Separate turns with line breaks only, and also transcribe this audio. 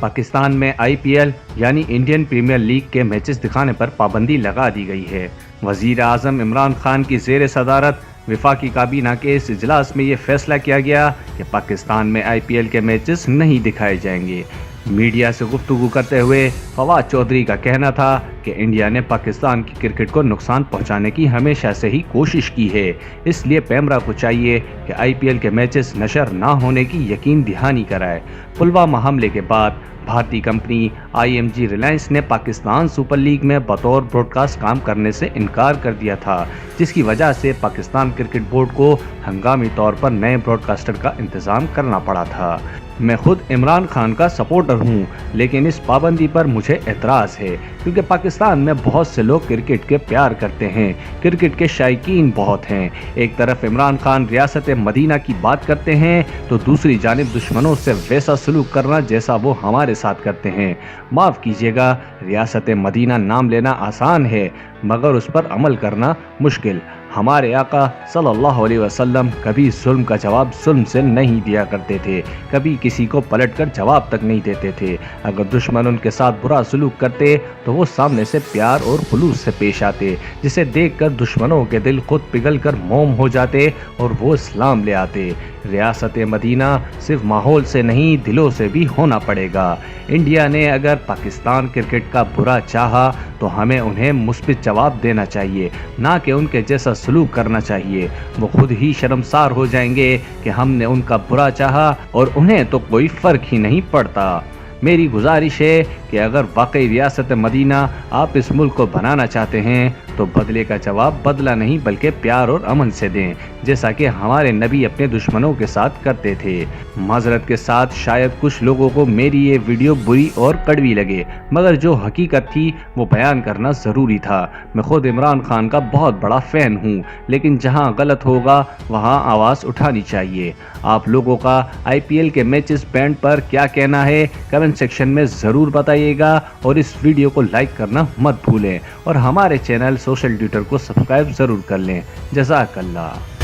पाकिस्तान में आईपीएल यानी Indian premiere league के मैचेस दिखाने पर पाबंदी लगा दी गई है। वजीर आज़म इमरान खान की ज़ेर सदारत वफाकी काबीना के इस इजलास में ये फैसला किया गया कि पाकिस्तान में आईपीएल के मैचेस नहीं दिखाए जाएंगे। मीडिया से गुफ्तगू करते हुए फवाद चौधरी का कहना था कि इंडिया ने पाकिस्तान की क्रिकेट को नुकसान पहुंचाने की हमेशा से ही कोशिश की है, इसलिए पैमरा को चाहिए कि आईपीएल के मैचेस नशर ना होने की यकीन दहानी कराए। पुलवामा हमले के बाद भारतीय कंपनी आईएमजी रिलायंस ने पाकिस्तान सुपर लीग में बतौर ब्रॉडकास्ट काम करने से इनकार कर दिया था, जिसकी वजह से पाकिस्तान क्रिकेट बोर्ड को हंगामी तौर पर नए ब्रॉडकास्टर का इंतजाम करना पड़ा था। मैं खुद इमरान खान का सपोर्टर हूं, लेकिन इस पाबंदी पर मुझे एतराज़ है क्योंकि पाकिस्तान में बहुत से लोग क्रिकेट के प्यार करते हैं, क्रिकेट के शायकीन बहुत हैं। एक तरफ इमरान खान रियासत मदीना की बात करते हैं तो दूसरी जानिब दुश्मनों से वैसा सलूक करना जैसा वो हमारे साथ करते हैं। माफ़ कीजिएगा, रियासत मदीना नाम लेना आसान है मगर उस पर अमल करना मुश्किल। हमारे आका सल्लल्लाहु अलैहि वसल्लम कभी जुल्म का जवाब जुल्म से नहीं दिया करते थे, कभी किसी को पलटकर जवाब तक नहीं देते थे। अगर दुश्मन उनके साथ बुरा सलूक करते तो वो सामने से प्यार और खुलूस से पेश आते, जिसे देखकर दुश्मनों के दिल खुद पिघल कर मोम हो जाते और वो इस्लाम ले आते। रियासत मदीना सिर्फ माहौल से नहीं दिलों से भी होना पड़ेगा। इंडिया ने अगर पाकिस्तान क्रिकेट का बुरा चाहा तो हमें उन्हें मुस्बित जवाब देना चाहिए, ना कि उनके जैसा सलूक करना चाहिए। वो खुद ही शर्मसार हो जाएंगे कि हमने उनका बुरा चाहा और उन्हें तो कोई फ़र्क ही नहीं पड़ता। मेरी गुजारिश है कि अगर वाकई रियासत मदीना आप इस मुल्क को बनाना चाहते हैं तो बदले का जवाब बदला नहीं बल्कि प्यार और अमन से दें, जैसा कि हमारे नबी अपने दुश्मनों के साथ करते थे। माजरत के साथ शायद कुछ लोगों को मेरी ये वीडियो बुरी और कड़वी लगे, मगर जो हकीकत थी वो बयान करना ज़रूरी था। मैं खुद इमरान खान का बहुत बड़ा फ़ैन हूँ, लेकिन जहाँ गलत होगा वहाँ आवाज़ उठानी चाहिए। आप लोगों का आईपीएल के मैचेस बैंड पर क्या कहना है कमेंट सेक्शन में ज़रूर बताइएगा और इस वीडियो को लाइक करना मत भूलें और हमारे चैनल सोशल ट्विटर को सब्सक्राइब ज़रूर कर लें। जज़ाकल्लाह।